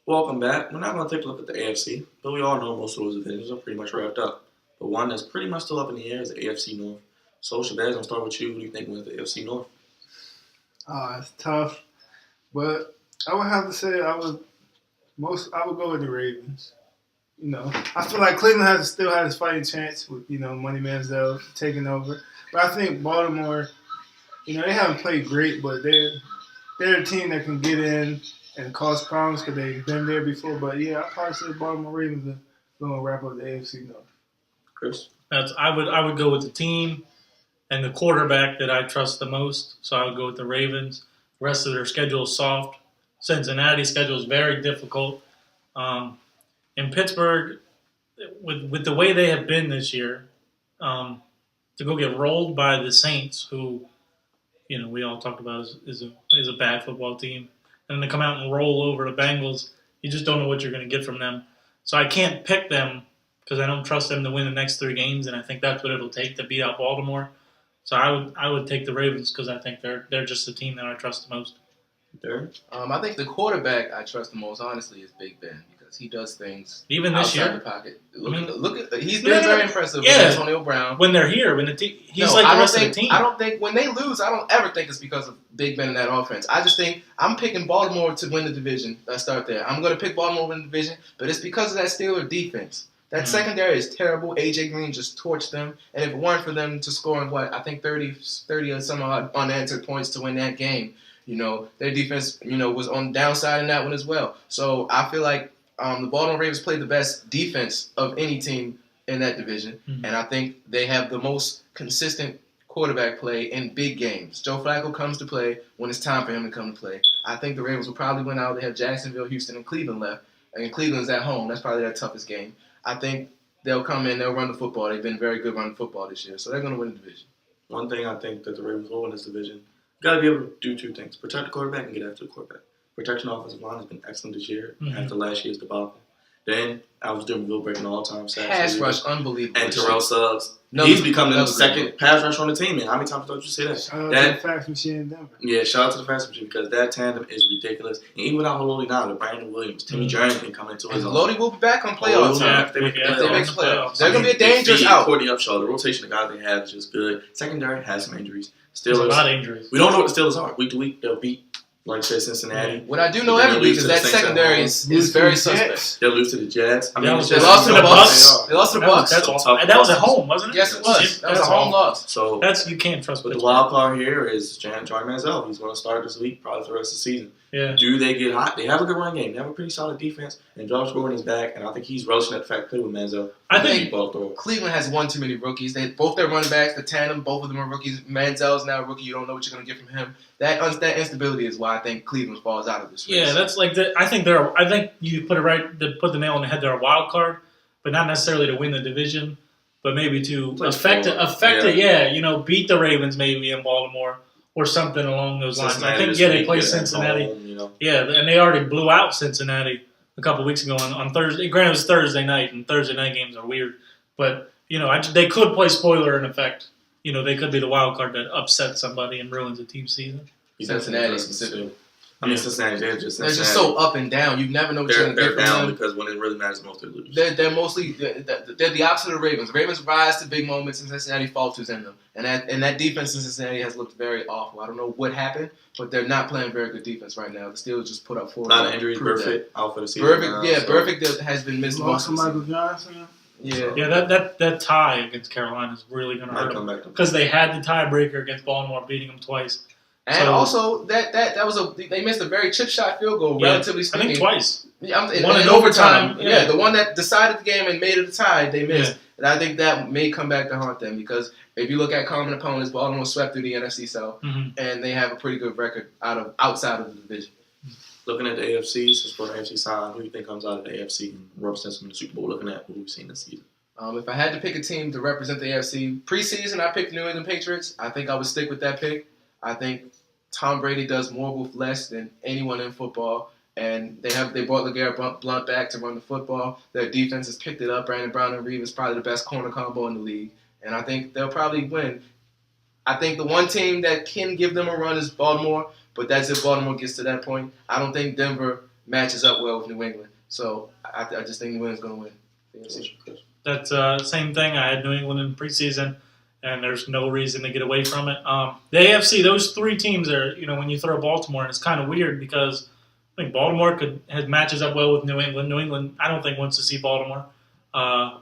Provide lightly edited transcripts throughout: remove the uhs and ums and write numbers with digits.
Welcome back. We're not going to take a look at the AFC, but we all know most of those divisions are pretty much wrapped up. But one that's pretty much still up in the air is the AFC North. So, Shabazz, I'll start with you. Who do you think wins the AFC North? It's tough, but I would have to say I would go with the Ravens. I feel like Cleveland still has a fighting chance with Money Manziel taking over, but I think Baltimore, they haven't played great, but they're a team that can get in and cause problems because they've been there before. But yeah, I'd probably say the Baltimore Ravens are going to wrap up the AFC North. Chris? I would go with the team and the quarterback that I trust the most. So I would go with the Ravens. The rest of their schedule is soft. Cincinnati's schedule is very difficult. In Pittsburgh, with the way they have been this year, to go get rolled by the Saints, who we all talked about is a bad football team, and then to come out and roll over the Bengals, you just don't know what you're going to get from them. So I can't pick them because I don't trust them to win the next 3 games, and I think that's what it'll take to beat out Baltimore. So I would take the Ravens because I think they're just the team that I trust the most. Derek? I think the quarterback I trust the most, honestly, is Big Ben because he does things even this outside year. the pocket. He's been very impressive with Antonio Brown. When they're here, he's like the rest of the team. I don't think when they lose, I don't ever think it's because of Big Ben in that offense. I just think I'm picking Baltimore to win the division. Let's start there. I'm going to pick Baltimore to win the division, but it's because of that Steelers defense. That secondary is terrible. A.J. Green just torched them. And if it weren't for them to score in, I think 30 or some odd unanswered points to win that game, their defense, was on the downside in that one as well. So I feel like the Baltimore Ravens played the best defense of any team in that division. Mm-hmm. And I think they have the most consistent quarterback play in big games. Joe Flacco comes to play when it's time for him to come to play. I think the Ravens will probably win out. They have Jacksonville, Houston, and Cleveland left. And Cleveland's at home. That's probably their toughest game. I think they'll come in, they'll run the football. They've been very good running football this year, so they're going to win the division. One thing I think that the Ravens will win this division, you got to be able to do 2 things. Protect the quarterback and get after the quarterback. Protection offensive line has been excellent this year after last year's debacle. Then Alex Dermaville breaking all-time sacks. Pass rush, unbelievable. And Terrell Suggs. He's becoming the second pass rush on the team, man. How many times did you say that? Shout out to the fast machine in Denver. Yeah, shout out to the fast machine because that tandem is ridiculous. And even without Haloti now, Brandon Williams, Timmy Jernigan can come into his own. Haloti will be back on playoff time. If they make the playoffs. They're going to be a dangerous out. Courtney Upshaw, the rotation of guys they have is just good. Secondary has some injuries. There's a lot of injuries. We don't know what the Steelers are. Week to week, they'll beat, like I said, Cincinnati. What I do know every week is that secondary is very suspect. They'll lose to the Jets. They lost to the Bucs. They lost to the Bucs. That was at home, wasn't it? Yes, it was. That was a home loss. So you can't trust. But the wild card here is Johnny Manziel. He's going to start this week, probably for the rest of the season. Yeah. Do they get hot? They have a good run game. They have a pretty solid defense, and Josh Gordon is back, and I think he's relishing that fact play with Manziel. I think Cleveland has one too many rookies. Both their running backs, the tandem, both of them are rookies. Manziel's now a rookie. You don't know what you're going to get from him. That instability is why I think Cleveland falls out of this race. Yeah, that's like I think you put the nail on the head. They're a wild card, but not necessarily to win the division, but maybe to affect it. Yeah, beat the Ravens maybe in Baltimore. Or something along those lines. I think, they play Cincinnati. Home, Yeah, and they already blew out Cincinnati a couple weeks ago on Thursday. Granted, it was Thursday night, and Thursday night games are weird. But, they could play spoiler in effect. They could be the wild card that upsets somebody and ruins a team's season. Cincinnati specifically. Cincinnati, they're just so up and down. You never know what you're going to get from them. They're down because when it really matters most, they lose. They're the opposite of the Ravens. The Ravens rise to big moments, and Cincinnati falters in them. And that defense in Cincinnati has looked very awful. I don't know what happened, but they're not playing very good defense right now. The Steelers just put up 4. A lot of injuries. Perfect out for the season. Perfect has been missed. Lost to Michael Johnson. Yeah. That tie against Carolina is really going to hurt them because they had the tiebreaker against Baltimore, beating them twice. And also, they missed a very chip shot field goal, relatively speaking. I think twice. One in overtime. Yeah, the one that decided the game and made it a tie, they missed. Yeah. And I think that may come back to haunt them because if you look at common opponents, Baltimore swept through the NFC South, and they have a pretty good record outside of the division. Looking at the AFC, since for the AFC side, who do you think comes out of the AFC and represents them in the Super Bowl? Looking at who we've seen this season. If I had to pick a team to represent the AFC, preseason I picked New England Patriots. I think I would stick with that pick. I think Tom Brady does more with less than anyone in football, and they brought LeGarrette Blount back to run the football. Their defense has picked it up. Brandon Brown and Reeve is probably the best corner combo in the league, and I think they'll probably win. I think the one team that can give them a run is Baltimore, but that's if Baltimore gets to that point. I don't think Denver matches up well with New England. So I just think New England's going to win. That's same thing. I had New England in preseason, and there's no reason to get away from it. The AFC, those three teams are, when you throw Baltimore, and it's kind of weird because I think Baltimore matches up well with New England. New England, I don't think wants to see Baltimore.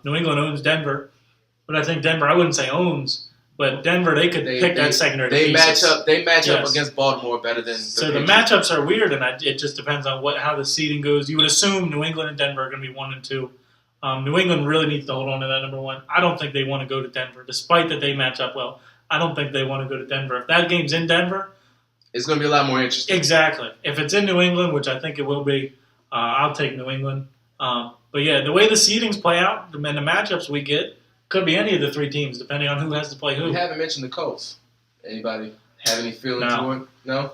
New England owns Denver, but I think Denver, I wouldn't say owns, but Denver, they could pick that secondary. They pieces. match up against Baltimore better than. So the matchups are weird, and it just depends on how the seeding goes. You would assume New England and Denver are going to be 1 and 2. New England really needs to hold on to that number 1. I don't think they want to go to Denver, despite that they match up well. I don't think they want to go to Denver. If that game's in Denver, it's going to be a lot more interesting. Exactly. If it's in New England, which I think it will be, I'll take New England. But yeah, the way the seedings play out and the matchups we get could be any of the 3 teams, depending on who has to play who. We haven't mentioned the Colts. Anybody have any feeling toward it? No.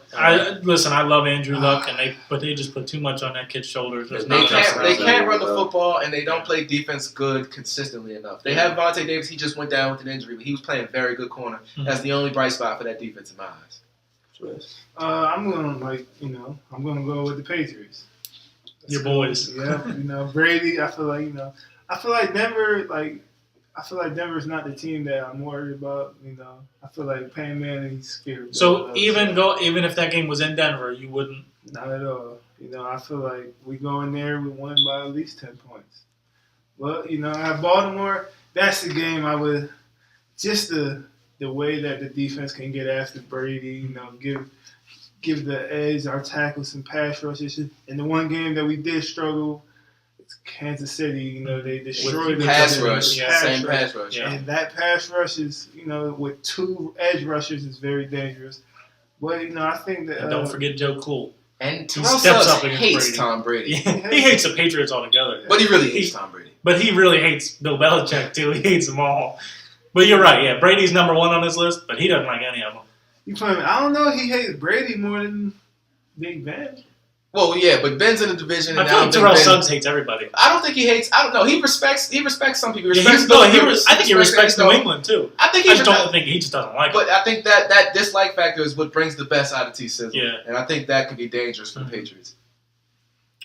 Listen, I love Andrew Luck, but they just put too much on that kid's shoulders. They can't run the football, and they don't play defense good consistently enough. They have Vontae Davis. He just went down with an injury, but he was playing very good corner. Mm-hmm. That's the only bright spot for that defense in my eyes. I'm gonna go with the Patriots. Your boys. Yeah, Brady. I feel like Denver. I feel like Denver's not the team that I'm worried about. I feel like Payne Manning's scared. So even if that game was in Denver, you wouldn't. Not at all. I feel like we go in there, we win by at least 10 points. Well, at Baltimore, that's the game I would just the way that the defense can get after Brady. Give the edge, our tackles some pass rushes. And the one game that we did struggle. Kansas City, they destroyed the pass rush. Pass rush. Yeah. And that pass rush is, with 2 edge rushers is very dangerous. But, I think that... And don't forget Joe Cool. And Terrell Suggs hates Tom Brady. Yeah. He hates the Patriots altogether. But he really hates Tom Brady. But he really hates Bill Belichick, too. He hates them all. But you're right, yeah. Brady's number 1 on his list, but he doesn't like any of them. I don't know. He hates Brady more than Big Ben. Well, yeah, but Ben's in the division. I feel like Terrell Suggs hates everybody. I don't think he hates. I don't know. He respects some people. I think he respects New England too. I think he just doesn't like. But I think that dislike factor is what brings the best out of T. Sizzle. Yeah, and I think that could be dangerous for the Patriots.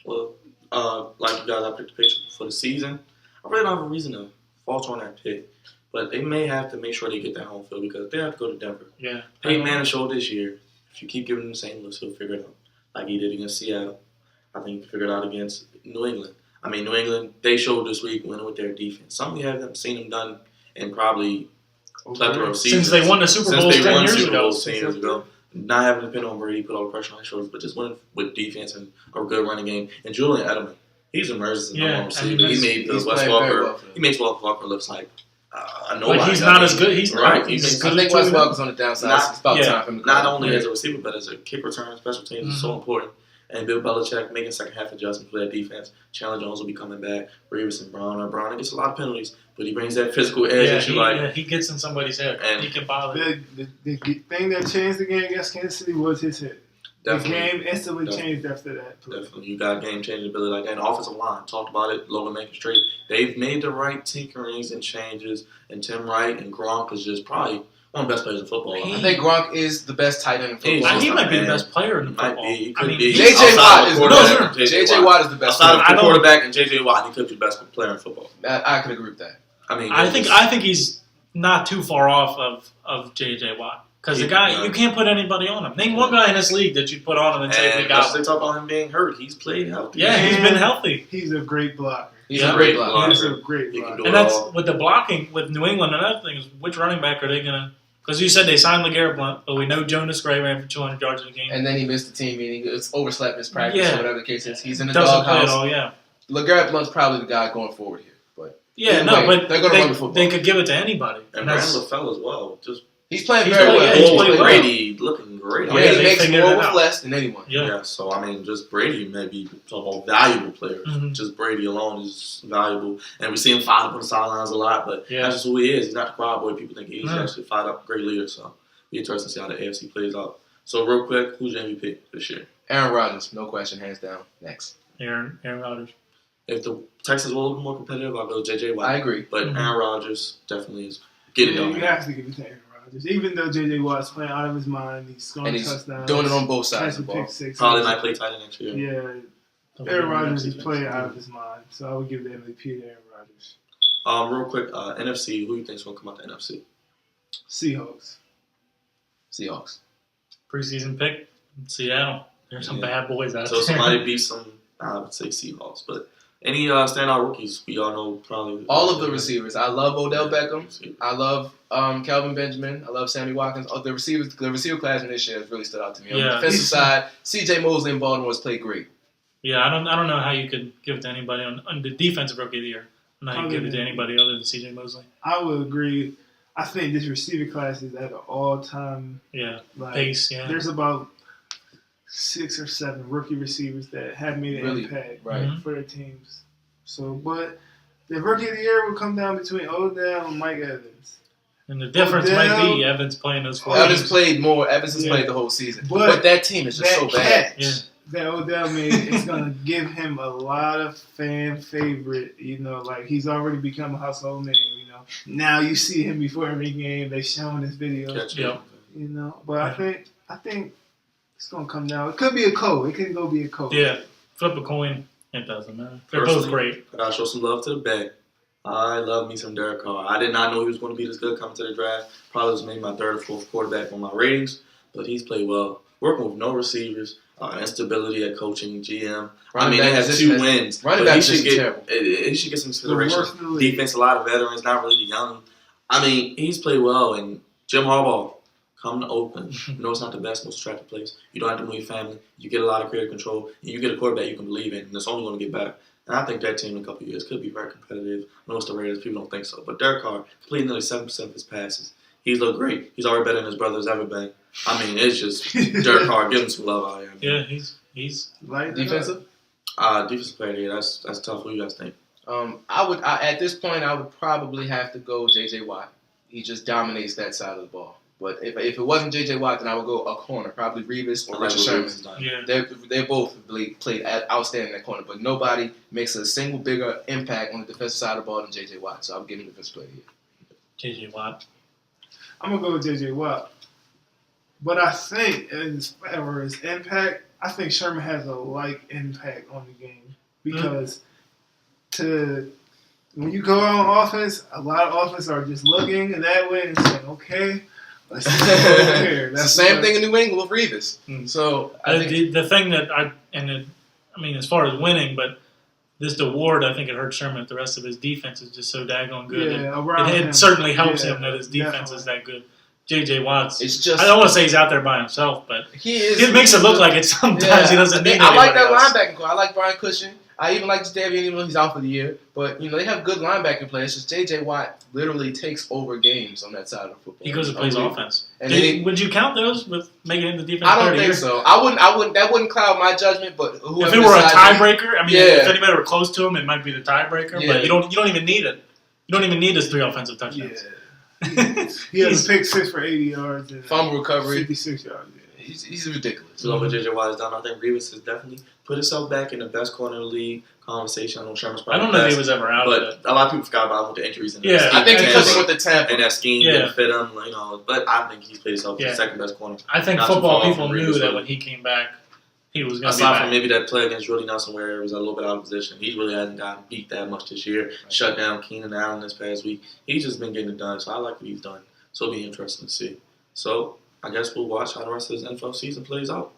Well, like you guys, I picked the Patriots for the season. I really don't have a reason to falter on that pick, but they may have to make sure they get that home field because they have to go to Denver. Yeah, Peyton Manning showed this year. If you keep giving him the same looks, he'll figure it out. Like he did against Seattle. I think he figured it out against New England. New England, they showed this week winning with their defense. Something we haven't seen them done in probably plethora of seasons. Since they won the Super Bowl 10 years ago. Not having to depend on Brady, put all the pressure on his shoulders, but just winning with defense and a good running game. And Julian Edelman, he's emerged as a number 1 receiver. He made Wes Walker. He makes Wes Walker looks like nobody. But he's not as good. He's right. I think Wes Walker's on the downside. It's about time for him to not only as a receiver, but as a kick return, special teams is so important. And Bill Belichick making second half adjustments for that defense. Chandler Jones will be coming back. Reeves and Brown gets a lot of penalties, but he brings that physical edge that you like. Yeah, he gets in somebody's head. And he can bother. The thing that changed the game against Kansas City was his hit. The game instantly changed after that play. Definitely. You got game-changing ability like that. And offensive line, talked about it, Logan Makin-Straight. They've made the right tinkerings and changes, and Tim Wright and Gronk is just probably one of the best players in football. I think Gronk is the best tight end in football. He might be the best player in football. He could be. J.J. Watt is the best player. Outside of the quarterback and J.J. Watt, he could be the best player in football. I could agree with that. I think he's not too far off of J.J. Watt. Because the guy, you can't put anybody on him. Name one guy in this league that you put on him and say we got him. They talk about him being hurt. He's played healthy. Yeah, he's been healthy. He's a great blocker. He's a great blocker. And that's with the blocking with New England. Another thing is which running back are they gonna? Because you said they signed LeGarrette Blount, but we know Jonas Gray ran for 200 yards in a game. And then he missed the team meeting. It's overslept his practice or whatever the case is. He's in the doghouse. LeGarrette Blount's probably the guy going forward here. But they're going to run the football. They could give it to anybody. And Brandon LaFell as well. He's playing very well. He's playing Brady looking great. Brady makes more with less than anyone. Yeah, so just Brady may be a valuable player. Mm-hmm. Just Brady alone is valuable. And we see him fight up on the sidelines a lot, but that's just who he is. He's not the crowd boy people think he is. He's actually a fight up great leader. So be interesting to see how the AFC plays out. So real quick, who's your MVP this year? Aaron Rodgers, no question, hands down. Next. Aaron Rodgers. If the Texans were a little more competitive, I'll go J.J. Watt. I agree. But Aaron Rodgers definitely is getting it. You have to give it to Aaron. Even though J.J. Watt's playing out of his mind, he's scoring touchdowns. Doing it on both sides of the ball. Probably might play tight end next year. Yeah. Aaron Rodgers is playing out of his mind, so I would give the MVP to Aaron Rodgers. Real quick, NFC. Who do you think's gonna come out the NFC? Seahawks. Preseason pick, Seattle. There's some bad boys out So there. somebody beat some. I would say Seahawks, but any standout rookies we all know probably. All of the receivers. I love Odell Beckham. I love Calvin Benjamin. I love Sammy Watkins. The receiver class in this year has really stood out to me. On the defensive side, C.J. Mosley in Baltimore has played great. Yeah, I don't know how you could give it to anybody on the defensive rookie of the year. I'm not going to give it to anybody other than C.J. Mosley. I would agree. I think this receiver class is at an all-time pace. Yeah, there's about 6 or 7 rookie receivers that have made an impact for their teams. So, but the rookie of the year will come down between Odell and Mike Evans. And the difference might be Evans playing those 4 Evans games. played more. Evans has played the whole season. But that team is just so bad. That Odell made is going to give him a lot of fan favorite. You know, like he's already become a household name. You know, now you see him before every game. They show him his videos. You know, but I think it's going to come down. It could be a code. It can go be a code. Yeah, flip a coin. It doesn't matter. They're both great. I gotta show some love to the Bay. I love me some Derek Carr. I did not know he was going to be this good coming to the draft. Probably was maybe my 3rd or 4th quarterback on my ratings, but he's played well. Working with no receivers, instability at coaching, GM. They had 2 wins. Running back is terrible. He should get some consideration. Defense, a lot of veterans, not really the young. He's played well. And Jim Harbaugh, come to Oakland. You know it's not the best, most attractive place. You don't have to move your family. You get a lot of creative control. And you get a quarterback you can believe in. And it's only going to get better. And I think that team in a couple of years could be very competitive. I know it's the Raiders. People don't think so. But Derek Carr completed nearly 7% of his passes. He's looked great. He's already better than his brother's ever been. It's just Derek Carr. Give him some love out here. Yeah, he's defensive. Defensive player. Yeah, that's tough. What do you guys think? At this point, I would probably have to go J.J. Watt. He just dominates that side of the ball. But if it wasn't J.J. Watt, then I would go a corner, probably Revis or Richard Sherman. Yeah. They both played outstanding in that corner, but nobody makes a single bigger impact on the defensive side of the ball than J.J. Watt. So I'm giving him defensive player here. J.J. Watt. I'm going to go with J.J. Watt. But I think, as far as impact, I think Sherman has a like impact on the game. Because when you go on offense, a lot of offense are just looking that way and saying, okay, let's just go over here. That's the same thing in New England with Revis. So I think the thing that as far as winning, but this award, I think it hurt Sherman. The rest of his defense is just so daggone good. Yeah, it certainly helps him that his defense is that good. J.J. Watts. It's just, I don't want to say he's out there by himself, but he makes it look like it sometimes. He doesn't need I like that else. linebacking core. I like Brian Cushing. I even like Davian, even though he's out for the year. But, they have good linebacking players. Just J.J. Watt literally takes over games on that side of football. He goes and plays offense. And would you count those with making it the defense? I don't think so. I wouldn't. That wouldn't cloud my judgment. But if it were a tiebreaker, if anybody were close to him, it might be the tiebreaker. Yeah. But you don't even need it. You don't even need his 3 offensive touchdowns. Yeah. He has a pick 6 for 80 yards. And fumble recovery. 56 yards. Yeah. He's ridiculous. Love what J.J. Watt has done. I think Revis has definitely put himself back in the best corner in the league conversation. I know Sherman's probably I don't know if he was ever out but of it. a lot of people forgot about him with the injuries. And I think because he went to Tampa. And that scheme didn't fit him. But I think he's played himself as the second best corner. I think football people knew that when he came back, he was going to be back. Aside from maybe that play against Rudy Nelson where it was a little bit out of position, he really hasn't gotten beat that much this year. Shut down Keenan Allen this past week. He's just been getting it done, so I like what he's done. So it'll be interesting to see. So I guess we'll watch how the rest of this NFL season plays out.